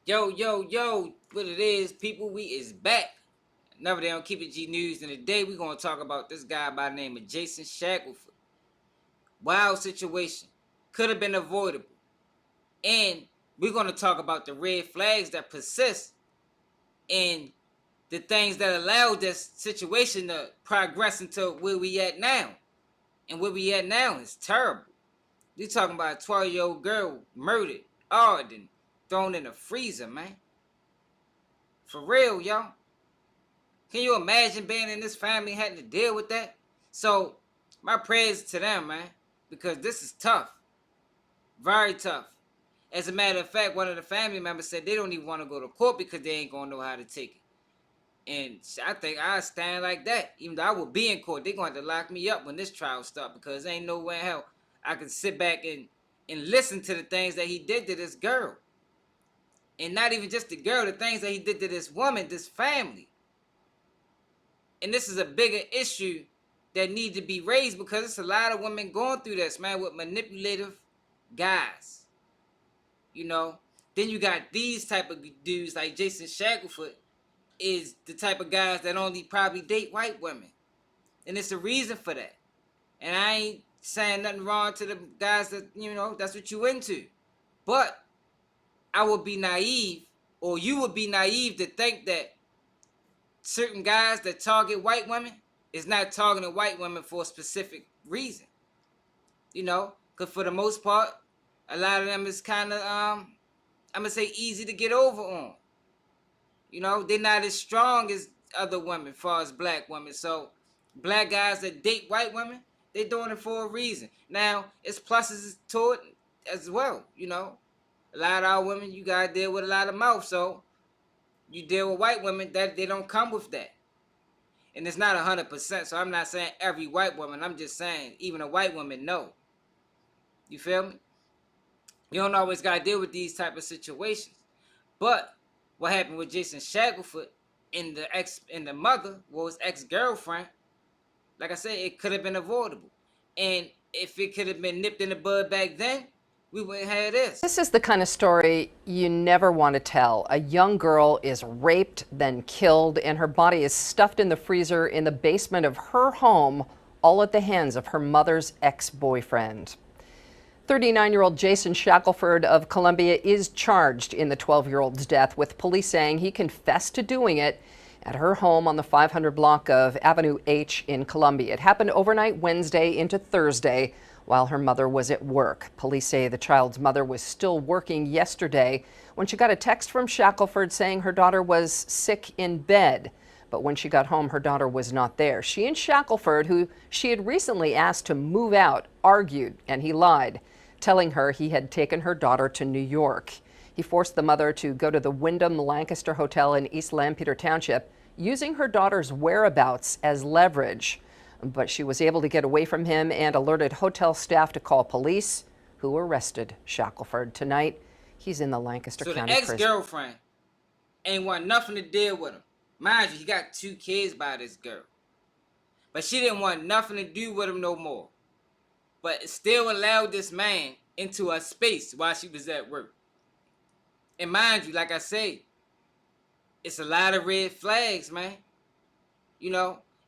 Yo, yo, yo, what it is, people, we is back. Another day on Keep It G News, and today we going to talk about this guy by the name of Jason Shackelford. Wild situation. Could have been avoidable. And we're going to talk about the red flags that persist and the things that allowed this situation to progress into where we at now. And where we at now is terrible. You're talking about a 12-year-old girl murdered, and thrown in a freezer, man. For real, y'all. Can you imagine being in this family and having to deal with that? So, my prayers to them, man, because this is tough. Very tough. As a matter of fact, one of the family members said they don't even want to go to court because they ain't going to know how to take it. And I think I stand like that. Even though I will be in court, they're going to have to lock me up when this trial starts because ain't no way in hell I can sit back and listen to the things that he did to this girl. And not even just the girl, the things that he did to this woman, this family. And this is a bigger issue that need to be raised because it's a lot of women going through this, man, with manipulative guys. You know, then you got these type of dudes like Jason Shackelford is the type of guys that only probably date white women. And it's a reason for that. And I ain't saying nothing wrong to the guys that, that's what you into. But I would be naive, or you would be naive to think that certain guys that target white women is not targeting white women for a specific reason. Because for the most part, a lot of them is kind of, I'm going to say easy to get over on. They're not as strong as other women, as far as black women. So, black guys that date white women, they're doing it for a reason. Now, it's pluses to it as well, A lot of our women, you got to deal with a lot of mouth. So, you deal with white women, that they don't come with that. And it's not 100%, so I'm not saying every white woman. I'm just saying even a white woman, no. You feel me? You don't always got to deal with these type of situations. But what happened with Jason Shackelford and the mother was ex-girlfriend, like I said, it could have been avoidable. And if it could have been nipped in the bud back then, we wouldn't have this. This is the kind of story you never want to tell. A young girl is raped, then killed, and her body is stuffed in the freezer in the basement of her home, all at the hands of her mother's ex-boyfriend. 39-year-old Jason Shackelford of Columbia is charged in the 12-year-old's death, with police saying he confessed to doing it at her home on the 500 block of Avenue H in Columbia. It happened overnight Wednesday into Thursday while her mother was at work. Police say the child's mother was still working yesterday when she got a text from Shackelford saying her daughter was sick in bed. But when she got home, her daughter was not there. She and Shackelford, who she had recently asked to move out, argued, and he lied, telling her he had taken her daughter to New York. He forced the mother to go to the Wyndham Lancaster Hotel in East Lampeter Township, using her daughter's whereabouts as leverage. But she was able to get away from him and alerted hotel staff to call police, who arrested Shackelford. Tonight, he's in the Lancaster County prison. So the ex-girlfriend ain't want nothing to deal with him. Mind you, he got 2 kids by this girl. But she didn't want nothing to do with him no more. But still allowed this man into her space while she was at work. And mind you, like I say, it's a lot of red flags, man.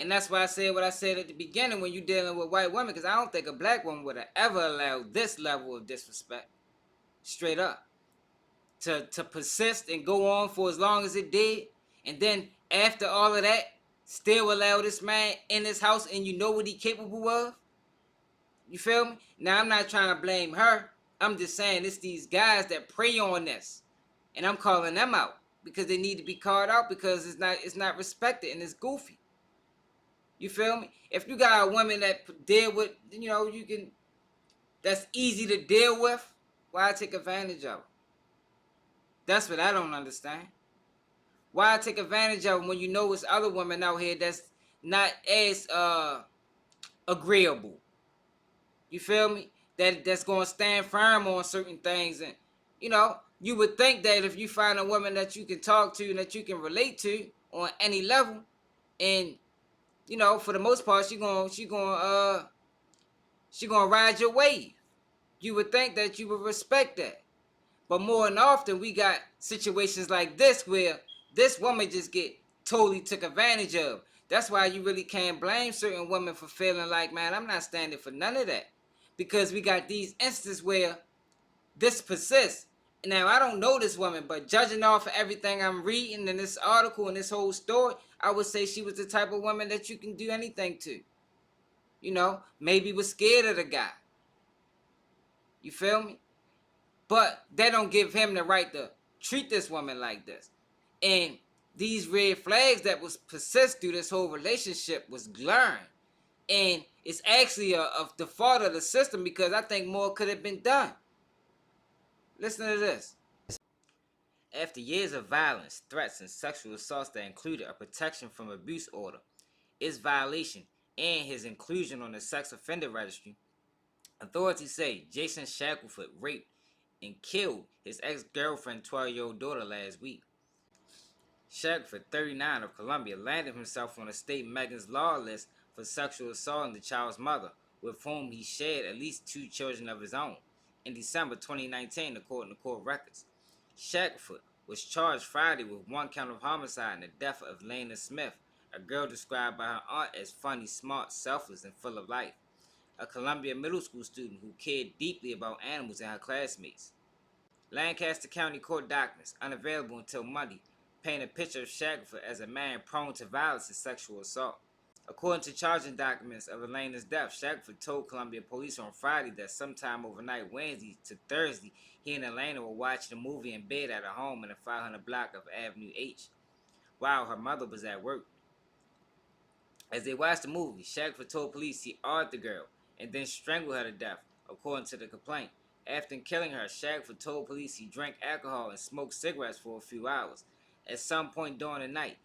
And that's why I said what I said at the beginning when you're dealing with white women, because I don't think a black woman would have ever allowed this level of disrespect. Straight up. To persist and go on for as long as it did. And then after all of that, still allow this man in his house and you know what he's capable of? You feel me? Now, I'm not trying to blame her. I'm just saying it's these guys that prey on this. And I'm calling them out because they need to be called out because it's not respected and it's goofy. You feel me? If you got a woman that deal with, that's easy to deal with, why take advantage of her? That's what I don't understand. Why take advantage of them when you know it's other women out here that's not as agreeable? You feel me? That's going to stand firm on certain things. And, you would think that if you find a woman that you can talk to and that you can relate to on any level, and, for the most part, she gonna ride your wave. You would think that you would respect that. But more than often, we got situations like this where this woman just get totally took advantage of. That's why you really can't blame certain women for feeling like, man, I'm not standing for none of that. Because we got these instances where this persists. Now, I don't know this woman, but judging off of everything I'm reading in this article and this whole story, I would say she was the type of woman that you can do anything to. You know, maybe was scared of the guy. You feel me? But they don't give him the right to treat this woman like this. And these red flags that was persist through this whole relationship was glaring. And it's actually a the fault of the system because I think more could have been done. Listen to this. After years of violence, threats, and sexual assaults that included a protection from abuse order, its violation, and his inclusion on the sex offender registry, authorities say Jason Shackelford raped and killed his ex-girlfriend 12-year-old daughter last week. Shackelford, 39, of Columbia, landed himself on the state Megan's Law list for sexual assault the child's mother, with whom he shared at least 2 children of his own. In December 2019, according to court records, Shackelford was charged Friday with 1 count of homicide and the death of Lena Smith, a girl described by her aunt as funny, smart, selfless, and full of life, a Columbia middle school student who cared deeply about animals and her classmates. Lancaster County Court documents, unavailable until Monday, paint a picture of Shackelford as a man prone to violence and sexual assault. According to charging documents of Elena's death, Shackelford told Columbia police on Friday that sometime overnight Wednesday to Thursday, he and Elena were watching a movie in bed at her home in the 500 block of Avenue H, while her mother was at work. As they watched the movie, Shackelford told police he awed the girl and then strangled her to death, according to the complaint. After killing her, Shackelford told police he drank alcohol and smoked cigarettes for a few hours. At some point during the night,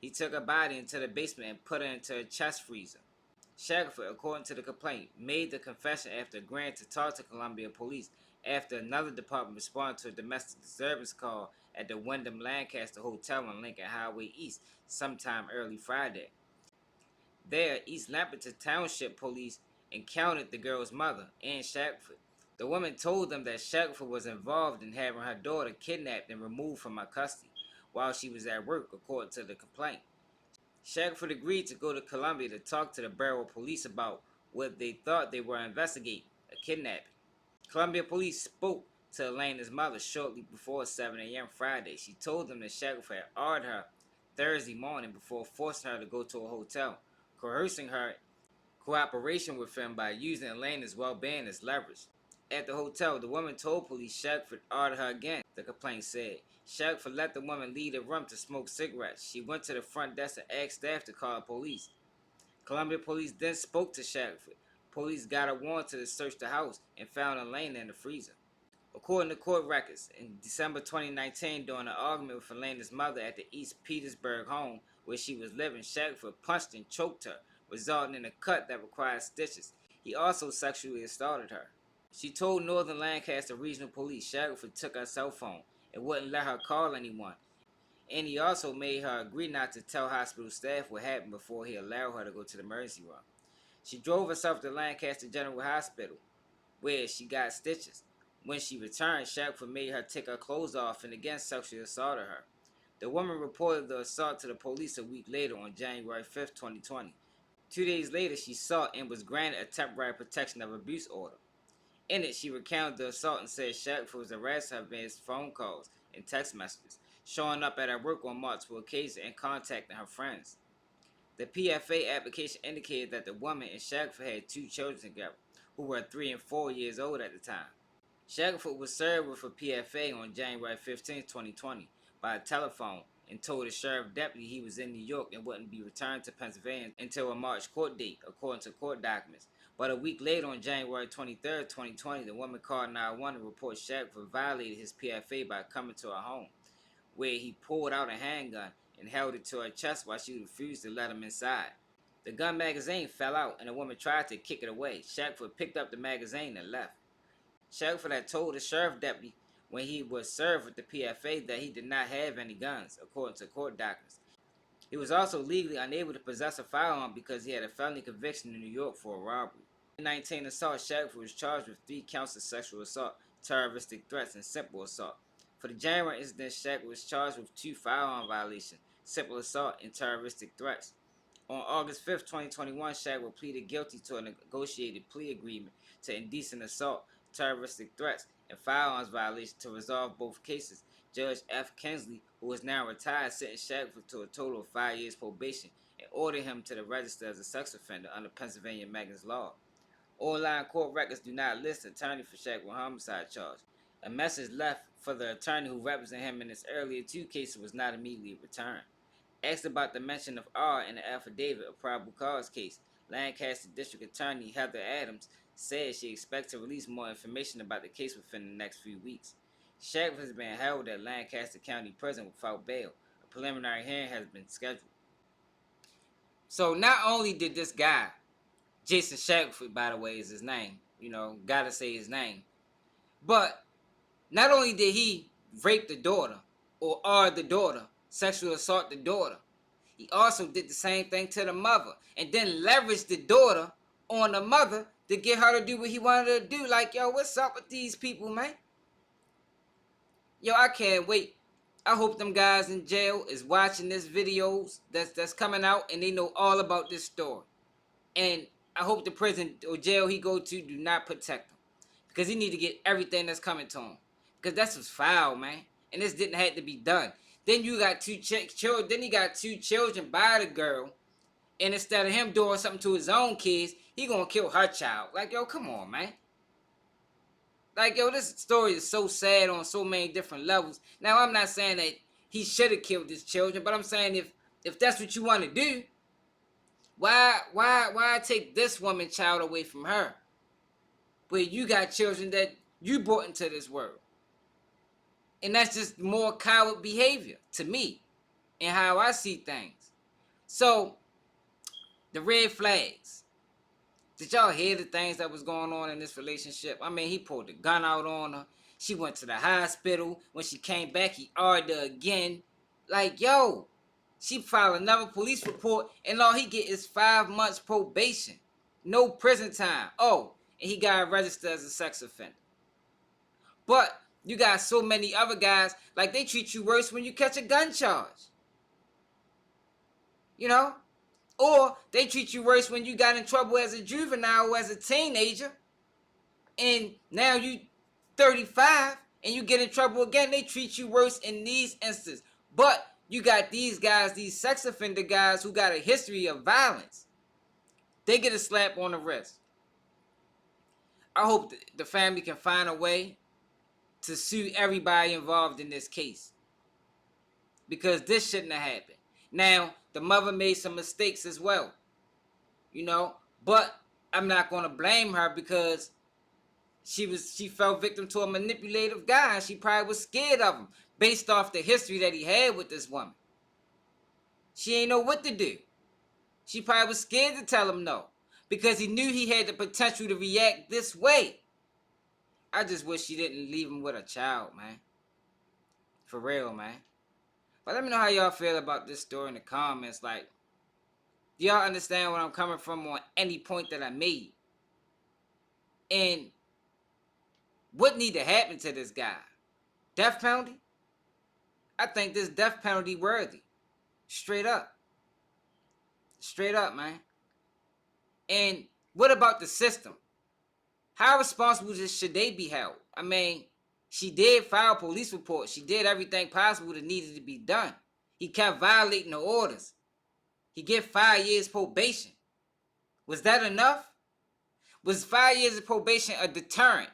he took her body into the basement and put her into a chest freezer. Shackelford, according to the complaint, made the confession after agreeing to talk to Columbia police after another department responded to a domestic disturbance call at the Wyndham Lancaster Hotel on Lincoln Highway East sometime early Friday. There, East Lampeter Township police encountered the girl's mother and Shackelford. The woman told them that Shackelford was involved in having her daughter kidnapped and removed from her custody while she was at work, according to the complaint. Shackelford agreed to go to Columbia to talk to the borough police about what they thought they were investigating, a kidnapping. Columbia police spoke to Elena's mother shortly before 7 a.m. Friday. She told them that Shackelford had awed her Thursday morning before forcing her to go to a hotel, coercing her cooperation with him by using Elena's well-being as leverage. At the hotel, the woman told police Shackelford ordered her again, the complaint said. Shackelford let the woman leave the room to smoke cigarettes. She went to the front desk and asked staff to call police. Columbia police then spoke to Shackelford. Police got a warrant to search the house and found Elena in the freezer. According to court records, in December 2019, during an argument with Elena's mother at the East Petersburg home where she was living, Shackelford punched and choked her, resulting in a cut that required stitches. He also sexually assaulted her. She told Northern Lancaster Regional Police Shackelford took her cell phone and wouldn't let her call anyone, and he also made her agree not to tell hospital staff what happened before he allowed her to go to the emergency room. She drove herself to Lancaster General Hospital, where she got stitches. When she returned, Shackelford made her take her clothes off and again sexually assaulted her. The woman reported the assault to the police a week later on January 5, 2020. 2 days later, she sought and was granted a temporary protection of abuse order. In it, she recounted the assault and said Shackelford was harassing her via phone calls and text messages, showing up at her work on multiple occasions and contacting her friends. The PFA application indicated that the woman and Shackelford had 2 children together, who were 3 and 4 years old at the time. Shackelford was served with a PFA on January 15, 2020, by a telephone and told the sheriff deputy he was in New York and wouldn't be returned to Pennsylvania until a March court date, according to court documents. But a week later, on January 23, 2020, the woman called 911 to report Shackelford violated his PFA by coming to her home, where he pulled out a handgun and held it to her chest while she refused to let him inside. The gun magazine fell out and the woman tried to kick it away. Shackelford picked up the magazine and left. Shackelford had told the sheriff deputy when he was served with the PFA that he did not have any guns, according to court documents. He was also legally unable to possess a firearm because he had a felony conviction in New York for a robbery. In 2019 assault, Shackelford was charged with 3 counts of sexual assault terroristic threats, and simple assault. For the January incident, Shaq was charged with 2 firearm violations, simple assault, and terroristic threats. On August 5th, 2021, Shaq pleaded guilty to a negotiated plea agreement to indecent assault, terroristic threats, and firearms violations. To resolve both cases, Judge F. Kinsley, who is now retired, sentenced Shaq to a total of 5 years probation and ordered him to the register as a sex offender under Pennsylvania Magnus law. Online court records do not list an attorney for Shaq with homicide charge. A message left for the attorney who represented him in his earlier 2 cases was not immediately returned. Asked about the mention of R in the affidavit of probable cause case, Lancaster District Attorney Heather Adams said she expects to release more information about the case within the next few weeks. Shaq has been held at Lancaster County Prison without bail. A preliminary hearing has been scheduled. So not only did this guy, Jason Shackelford, by the way, is his name, gotta say his name, but not only did he rape the daughter or R the daughter, sexual assault the daughter, he also did the same thing to the mother and then leveraged the daughter on the mother to get her to do what he wanted her to do. Like, yo, what's up with these people, man? Yo, I can't wait. I hope them guys in jail is watching this videos that's coming out and they know all about this story. And I hope the prison or jail he go to do not protect him, because he need to get everything that's coming to him, because that's what's foul, man. And this didn't have to be done. Then you got 2 children. Then he got 2 children by the girl, and instead of him doing something to his own kids, he gonna kill her child. Like, yo, come on, man. Like, yo, this story is so sad on so many different levels. Now, I'm not saying that he should have killed his children, but I'm saying if that's what you want to do, why take this woman's child away from her? But you got children that you brought into this world. And that's just more coward behavior to me and how I see things. So, the red flags. Did y'all hear the things that was going on in this relationship? I mean, he pulled the gun out on her. She went to the hospital. When she came back, he argued her again. Like, yo, she filed another police report, and all he get is 5 months probation. No prison time. Oh, and he got registered as a sex offender. But you got so many other guys, like, they treat you worse when you catch a gun charge. Or they treat you worse when you got in trouble as a juvenile or as a teenager, and now you 35 and you get in trouble again. They treat you worse in these instances. But you got these guys, these sex offender guys who got a history of violence. They get a slap on the wrist. I hope the family can find a way to sue everybody involved in this case, because this shouldn't have happened. Now, the mother made some mistakes as well, but I'm not going to blame her, because she fell victim to a manipulative guy, and she probably was scared of him based off the history that he had with this woman. She ain't know what to do. She probably was scared to tell him no, because he knew he had the potential to react this way. I just wish she didn't leave him with a child, man. For real, man. But let me know how y'all feel about this story in the comments. Like, do y'all understand where I'm coming from on any point that I made? And what need to happen to this guy? Death penalty? I think this death penalty worthy. Straight up. Straight up, man. And what about the system? How responsible should they be held? I mean, she did file police reports. She did everything possible that needed to be done. He kept violating the orders. He get 5 years probation. Was that enough? Was 5 years of probation a deterrent?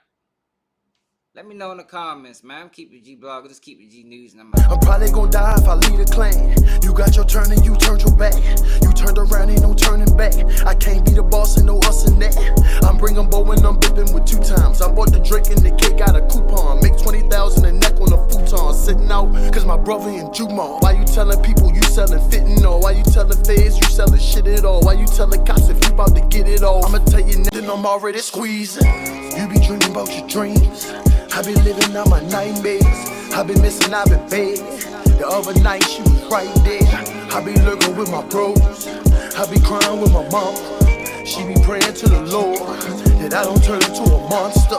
Let me know in the comments, man. I'm keeping G Blogger, just keep it G News, and I'm probably gonna die if I lead a clan. You got your turn and you turned your back. You turned around, ain't no turning back. I can't be the boss and no us and that. I'm bringing bow and I'm bipping with 2 times. I bought the drink and the cake, got a coupon. Make 20,000 a neck on a futon. Sitting out, cause my brother in Jumon. Why you telling people you selling fitting all? Why you telling feds you selling shit at all? Why you telling cops if you about to get it all? I'ma tell you nothing, I'm already squeezing. You be dreaming about your dreams. I been living out my nightmares. I been missing out in bed. The other night she was right there. I be lurking with my bros. I be crying with my mom. She be praying to the Lord that I don't turn into a monster.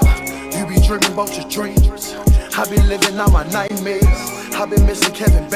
You be dreaming about your dreams. I been living out my nightmares. I been missing Kevin Bacon.